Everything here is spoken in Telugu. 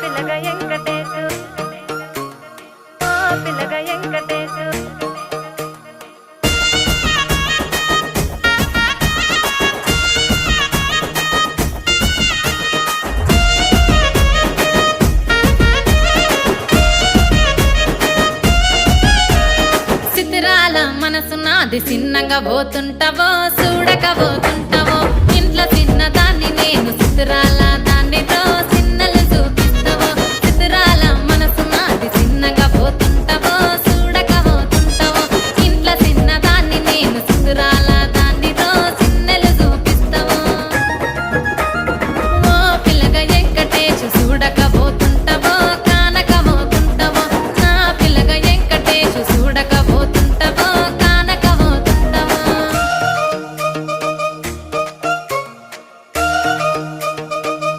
పిల్లగా వెంకటేశు ఓ పిల్లగా వెంకటేశు సిద్ధిరాల మనసు నాది చిన్నగా పోతుంటావో చూడక పోతుంటావో ఇంట్లో చిన్నదాన్ని నేను సిద్ధిరాల